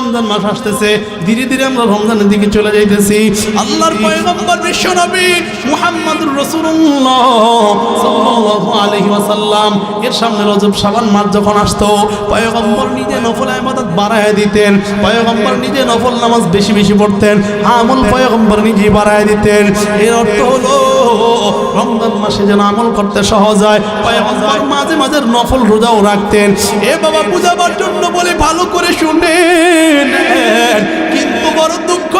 রমজান মাস আসতেছে, ধীরে ধীরে আমরা রমজানের দিকে চলে যাইতেছি। আল্লাহর পয়গম্বর বিশ্ব নবী মুহাম্মদুর রাসূলুল্লাহ সাল্লাল্লাহু আলাইহি ওয়াসাল্লাম এর সামনে রজব শাবান মাস যখন আসতো, পয়গম্বর নিজে নফল ইবাদত বাড়ায় দিতেন, পয়গম্বর নিজে নফল নামাজ বেশি বেশি পড়তেন, আমল পয়গম্বর নিজে বাড়ায় দিতেন। এর অর্থ হলো রমজান মাসে যেন আমল করতে সহজ হয়, পয়গম্বর মাঝে মাঝে নফল রোজাও রাখতেন। এ বাবা বুঝাবার জন্য বলে ভালো করে শুনেন। কিন্তু বড় দুঃখ,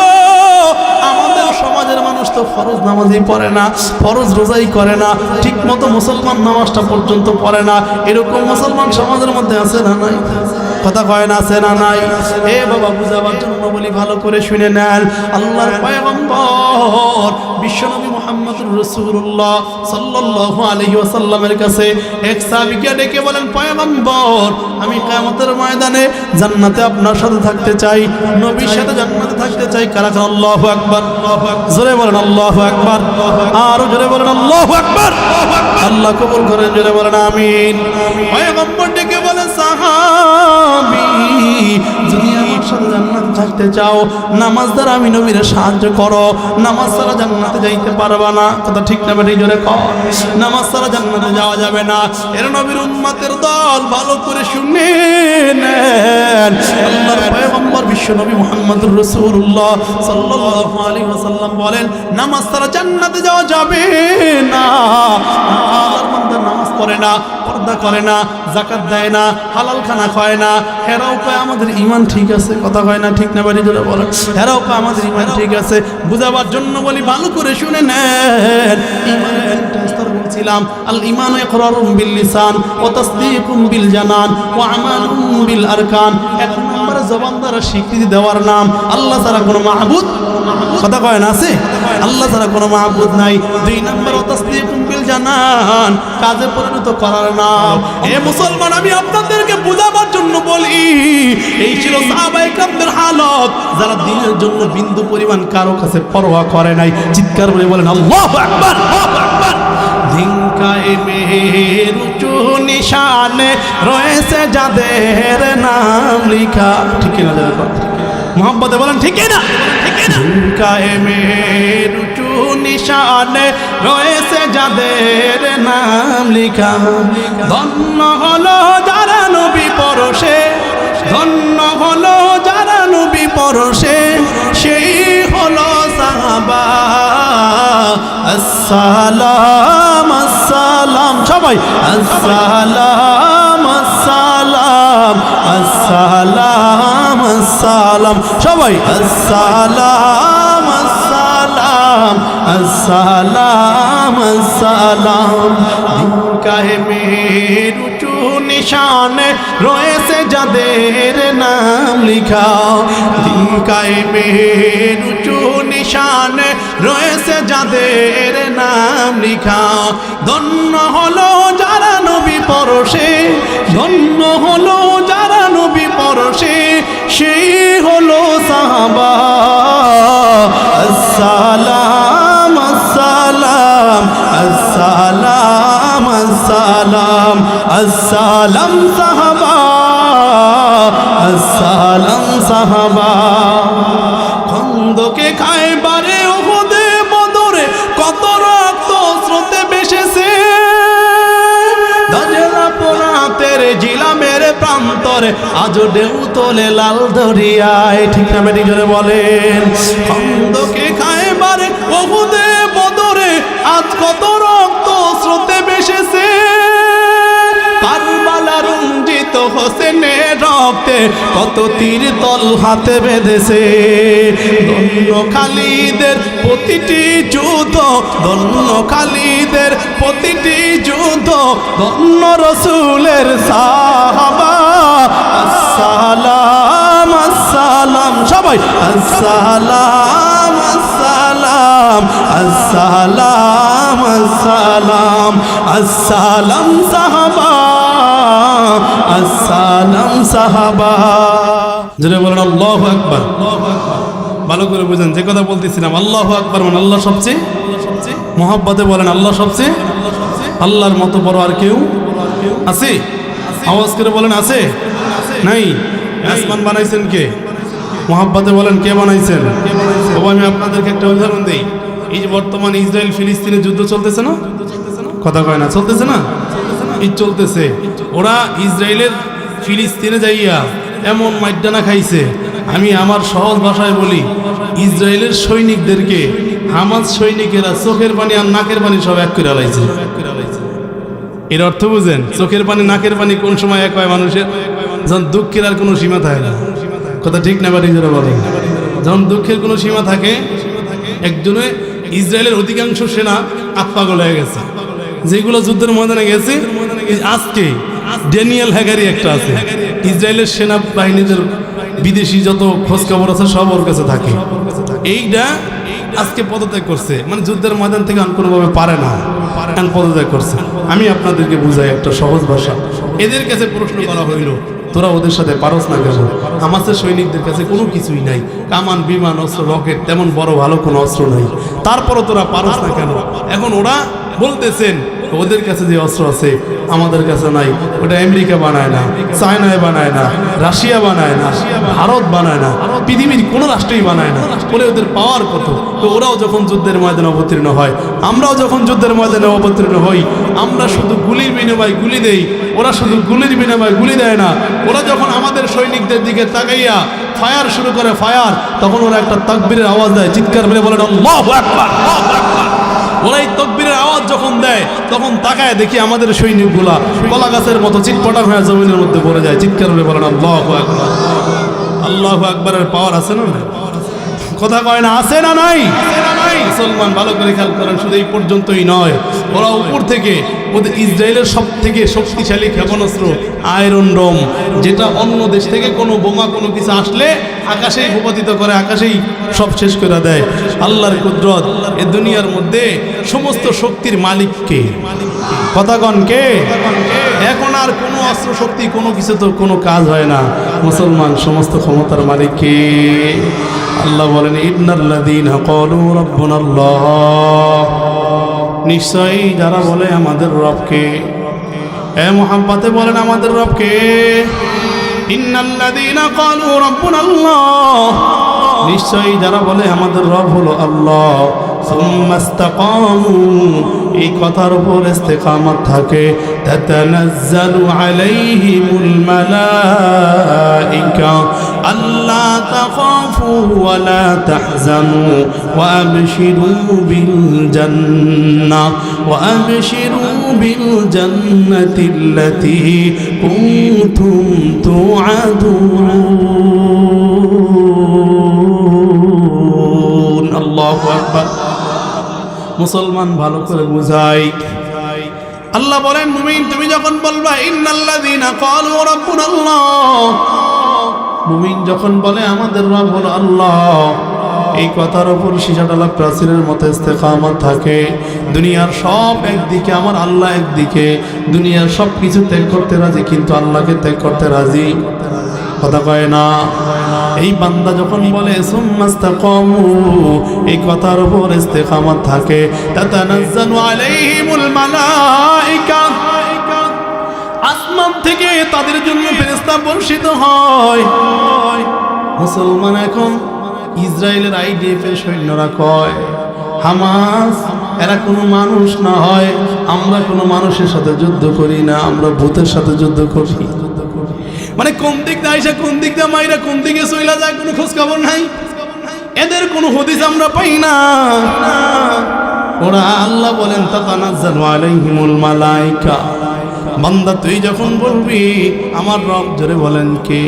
আমাদের সমাজের মানুষ তো ফরজ নামাজই পড়ে না, ফরজ রোজাই করে না, ঠিক মতো মুসলমান নামাজটা পর্যন্ত পড়ে না। এরকম মুসলমান সমাজের মধ্যে আছে না নাই? কথা কয় না, আছে না নাই? এ বাবা বুঝাবার জন্য বলি ভালো করে শুনে নেন। আল্লাহর পয়গম্বর বিশ্বনবী মুহাম্মদুর রাসূলুল্লাহ সাল্লাল্লাহু আলাইহি ওয়াসাল্লামের কাছে এক সাহাবীকে ডেকে বলেন, পয়গম্বর আমি কিয়ামতের ময়দানে জান্নাতে আপনার সাথে থাকতে চাই, নবীর সাথে জান্নাতে থাকতে চাই। কারা কারা আল্লাহু আকবার, জোরে বলেন আল্লাহু আকবার, আর জোরে বলেন আল্লাহু আকবার। আল্লাহ কবুল করেন, জোরে বলেন আমিন। পয়গম্বর ডেকে বলেন, সাহাবী যদি আমার সাথে জান্নাতে থাকতে চাও, নামাজ দ্বারা আমি নবীর সাহায্য করো, নামাজ ছাড়া জান্নাতে যাইতে পারবা না। কথা ঠিক না বেটি? জোরে কর। নামাজ ছাড়া জান্নাতে যাওয়া যাবে না। এর নবীর উম্মতের দল ভালো করে শুনে নেন। আল্লাহর পয়গম্বর বিশ্বনবী মুহাম্মদুর রাসূলুল্লাহ সাল্লাল্লাহু আলাইহি ওয়াসাল্লাম বলেন, নামাজ ছাড়া জান্নাতে যাওয়া যাবে না। আল্লাহর বান্দা নামাজ পড়ে না, পর্দা করে না, যাকাত দেয় না, হালাল খানা খায় না, হেরাও পায় আমাদের ঈমান ঠিক আছে। কথা কয় না, ঠিক না বাড়ি জোরে বলেন। হেরাও পায় আমাদের ঈমান ঠিক আছে। বুঝাবার জন্য বলি ভালো করে শুনে নেন। ঈমানের তিনটা স্তর বলছিলাম। আল ঈমানু ইকরারুম বিল লিসান ওয়া তাসদীকুম বিল জানান ওয়া আমালুম বিল আরকান। এক নম্বরে জবান দ্বারা স্বীকৃতি দেওয়ার নাম আল্লাহ ছাড়া কোনো মাহবুদ, কথা কয় না, আছে আল্লাহ ছাড়া কোনো মাহবুদ নাই। দুই নম্বর ওয়া তাসদীকুম বিল জানান, কাজে পরিণত করার নাম। এ মুসলমান, আমি আপনাদেরকে বুঝাবার জন্য বলি, এই ছিল সাহাবায়ে কেরামদের হালত, যারা দ্বীনের জন্য বিন্দু পরিমাণ কারো কাছে পরোয়া করে নাই। চিৎকার করে বলেন আল্লাহু আকবার, আল্লাহু আকবার। দিন কায়েমের উঁচু নিশানে রয়েছে যাদের নাম লিখা, ঠিক না? মোহাম্মদে বলেন ঠিক না? দিন কায়েমের উঁচু নিশানে রয়েছে যাদের নাম লিখা, ধন্য হলো যারা নবী পরশে, ধন্য হলো যারা নবী পরশে, সেই হলো সাহাবা। আসসালাম আসসালাম, সবাই আসসালাম আসসালাম, আসসালাম আসসালাম, সবাই আসসালাম আসসালাম, আসসালাম আসসালাম। দিন কায়েমের উঁচু নিশানে রয়েছে যাদের নাম লিখা, দিন কায়েমের উঁচু নিশানে রয়েছে যাদের নাম লিখা, ধন্য হলো যারা নবী পরশে, ধন্য হলো যারা নবী পরশে, সেই হলো সাহাবা। আসসালাম আসসালাম, আসসালাম আসসালাম, আসসালাম সাহাবা, আসসালাম সাহাবা। খন্দকে খায়বারে উহুদে বদরে কত রক্ত স্রোতে ভেসেছে, দাজলা পোরাতের জিলামের প্রান্তরে আজ ঢেউ তোলে লাল দরিয়ায়। ঠিক না বেটি জোরে বলেন। খন্দকে খায়বারে উহুদে বদরে আজ কত রক্ত স্রোতে ভেসেছে, কারবালা রঞ্জিত হোসেনের রক্তে কত তীর তল হাতে বেঁধেছে। ধন্য খালিদের প্রতিটি যুদ্ধ, ধন্য খালিদের প্রতিটি যুদ্ধ, ধন্য রসুলের সাহাবা। আসসালাম আসসালাম, সবাই আসসালাম আসসালাম, আসসালাম আসসালাম, আসসালাম সাহাবা, আসসালাম সাহাবা। যারা বলেন আল্লাহু আকবার, ভালো করে বুঝেন যে কথা বলতেছিলাম। আল্লাহু আকবার মানে আল্লাহ সবচেয়ে, মোহাব্বতে বলেন আল্লাহ সবচেয়ে। আল্লাহর মতো বড় আর কেউ আছে? আওয়াজ করে বলেন আছে? নাই? আসমান বানাইছেন কে? মোহাব্বতে বলেন কে বানাইছেন? বাবা আমি আপনাদেরকে একটা উদাহরণ দিই। এই যে বর্তমান ইসরায়েল ফিলিস্তিনে যুদ্ধ চলতেছে না, কথা কয় না, চলতেছে না, এই চলতেছে। ওরা ইসরায়েলের ফিলিস্তিনে যাইয়া এমন মাইডানা খাইছে, আমি আমার সহজ ভাষায় বলি, ইসরায়েলের সৈনিকদেরকে হামাস সৈনিকেরা চোখের পানি আর নাকের পানি সব এক করে আলাইছে। এর অর্থ বুঝেন? চোখের পানি নাকের পানি কোন সময় এক হয় মানুষের? যখন দুঃখের আর কোনো সীমা থাকে না, কথা ঠিক না বাড়ি যারা বলেন, যখন দুঃখের কোনো সীমা থাকে, একজনে ইসরায়েলের অধিকাংশ সেনা আত্মাগল হয়ে গেছে, যেগুলো যুদ্ধের ময়দানে গেছে। আজকে ড্যানিয়েল হ্যাগারি একটা আছে, ইসরায়েলের সেনা বাহিনীদের বিদেশি যত খোঁজ খবর আছে সব ওর কাছে থাকে। এইটা আজকে পদত্যাগ করছে, মানে যুদ্ধের ময়দান থেকে কোনোভাবে পারে না, পদত্যাগ করছে। আমি আপনাদেরকে বুঝাই একটা সহজ ভাষা। এদের কাছে প্রশ্ন করা হইল, তোরা ওদের সাথে পারস না কেন? হামাসের সৈনিকদের কাছে কোনো কিছুই নাই, কামান, বিমান, অস্ত্র, রকেট, তেমন বড় ভালো কোনো অস্ত্র নাই, তারপরও তোরা পারস না কেন? এখন ওরা বলতেছেন ওদের কাছে যে অস্ত্র আছে আমাদের কাছে নাই, ওটা আমেরিকা বানায় না, চায়নায় বানায় না, রাশিয়া বানায় না, ভারত বানায় না, পৃথিবীর কোনো রাষ্ট্রই বানায় না, বলে ওদের পাওয়ার কত? তো ওরাও যখন যুদ্ধের ময়দানে অবতীর্ণ হয়, আমরাও যখন যুদ্ধের ময়দানে অবতীর্ণ হই, আমরা শুধু গুলির বিনিময়ে গুলি দেই, ওরা শুধু গুলির বিনিময়ে গুলি দেয় না। ওরা যখন আমাদের সৈনিকদের দিকে তাকাইয়া ফায়ার শুরু করে, ফায়ার, তখন ওরা একটা তাকবীরের আওয়াজ দেয়, চিৎকার মেরে বলেন আল্লাহু আকবার। ওরা এই তাকবীরের আওয়াজ যখন দেয়, তখন তাকায় দেখি আমাদের সৈনিকগুলা কলা গাছের মতো চিৎপটাং হয়ে জমিনের মধ্যে পড়ে যায়, চিৎকার মেরে বলেন আল্লাহু আকবার। আল্লাহু আকবারের পাওয়ার আছে না? কথা কয় না, আছে না নাই? মুসলমান ভালো করে খেয়াল করেন, শুধু এই পর্যন্তই নয়, ওরা উপর থেকে ওদের ইসরায়েলের সব থেকে শক্তিশালী ক্ষেপণাস্ত্র আয়রন ডোম, যেটা অন্য দেশ থেকে কোনো বোমা কোনো কিছু আসলে আকাশেই ভূপাতিত করে, আকাশেই সব শেষ করে দেয়। আল্লাহর কুদরত। এ দুনিয়ার মধ্যে সমস্ত শক্তির মালিককে, কথা কন কে? এখন আর কোনো অস্ত্র শক্তি কোনো কিছু তো কোনো কাজ হয় না। মুসলমান সমস্ত ক্ষমতার মালিককে। আল্লাহ বলেন ইন্নাল্লাযীনা ক্বালু রাব্বুনাল্লাহ, নিশ্চয়ই যারা বলে আমাদের রবকে, এ মুহাম্মদে বলেন আমাদের রবকে। ইন্নাল্লাযীনা ক্বালু রাব্বুনাল্লাহ, নিশ্চয়ই যারা বলে আমাদের রব হলো আল্লাহ, সুম্মা ইসতাকামু, এই কথার উপর ইস্তেকামত থাকে, তাতানাজ্জালু আলাইহিমুল মালাইকা আল্লা তাখাফু ওয়া লা তাহজানু ওয়া আবশিরু বিল জান্নাহ ওয়া আবশিরু বিল জান্নাতিল্লাতী কুনতুম তুআদুন। আল্লাহু আকবার। মুসলমান ভালো করে বুঝাই। আল্লাহ বলেন মুমিন তুমি যখন বলবা ইন্নাল্লাযীনা ক্বালু রাব্বুনাল্লাহ, মুমিন যখন বলে আমাদের রব হলো আল্লাহ, এই কথার উপর সীসাডালা প্রাচীরের মতো ইস্তেকামত থাকে। দুনিয়ার সব একদিকে, আমার আল্লাহ একদিকে। দুনিয়ার সব কিছু ত্যাগ করতে রাজি, কিন্তু আল্লাহকে ত্যাগ করতে রাজি, কথা কয় না। এই বান্দা যখন বলে সুম্মাস্তাকামু, এই কথার উপর ইস্তেকামত থাকে, তাতানাজ্জালু আলাইহিমুল মালাইকা, আসমান থেকে তাদের জন্য ফেরেশতা বর্ষিত হয়। মুসলমান এখন ইসরায়েলের আইডিএফ এর সৈন্যরা কয় হামাস এরা কোনো মানুষ না হয়, আমরা কোনো মানুষের সাথে যুদ্ধ করি না, আমরা ভূতের সাথে যুদ্ধ করি। মানে কোন দিক দিয়ে আইসা কোন দিক দিয়ে মাইরা কোন দিকে চইলা যায় কোনো খোঁজ খবর নাই, এদের কোনো হদিস আমরা পাই না। ওরা আল্লাহ বলেন তাতানাজ্জালু আলাইহিমুল মালাইকা, বান্দা তুই যখন বলবি আমার রব, জোরে বলেন কে?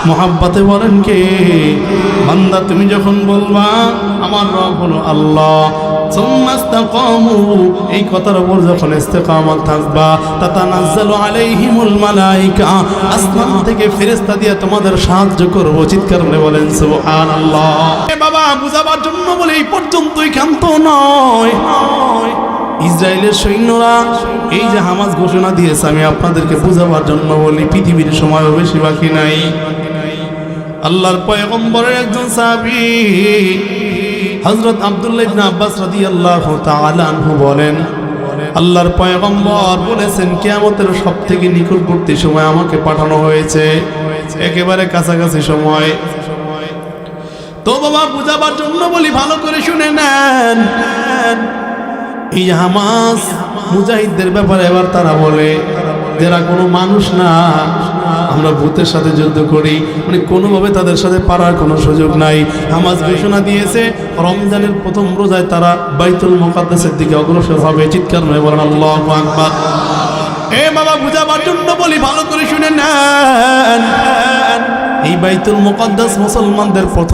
মোহাব্বতে বলেন কে? বান্দা তুমি যখন বলবা আমার রব হলো আল্লাহ, সুম্মাস্তাকামু, এই কথার উপর যখন ইস্তেকামত থাকবা, তাতানাজ্জালু আলাইহিমুল মালাইকা, আসমান থেকে ফেরেশতা দিয়ে তোমাদের সাহায্য করব। চিৎকার করে বলেন সুবহানাল্লাহ। এ বাবা বুঝাবার জন্য বলে এই পর্যন্তই ক্ষান্ত নয়। ইসরায়েলের সৈন্যরা এই যে হামাস ঘোষণা দিয়েছে, আমি আপনাদেরকে বুঝাবার জন্য বলি, পৃথিবীর সময়ও বেশি বাকি নাই। আল্লাহর পয়গম্বরের একজন সাহাবী হযরত আব্দুল্লাহ ইবনে আব্বাস রাদিয়াল্লাহু তাআলা আনহু বলেন, আল্লাহর পয়গম্বর বলেছেন কিয়ামতের সবথেকে নিকটবর্তী সময় আমাকে পাঠানো হয়েছে, একেবারে কাছাকাছি সময়। তো বাবা বুঝাবার জন্য বলি, ভালো করে শুনে নেন। এই হামাস মুজাহিদদের ব্যাপারে এবার তারা বলে, যারা কোনো মানুষ না, আমরা ভূতের সাথে যুদ্ধ করি, মানে কোনোভাবে তাদের সাথে পারার কোনো সুযোগ নাই। হামাস ঘোষণা দিয়েছে রমজানের প্রথম রোজায় তারা বাইতুল মুকাদ্দাসের দিকে অগ্রসর হবে। চিৎকার মেরে বলেন আল্লাহু আকবার। এ বাবা বুঝাবার জন্য বলি, ভালো করে শুনে নেন। এই বাইতুল মুকাদ্দাস মুসলমানদের প্রথম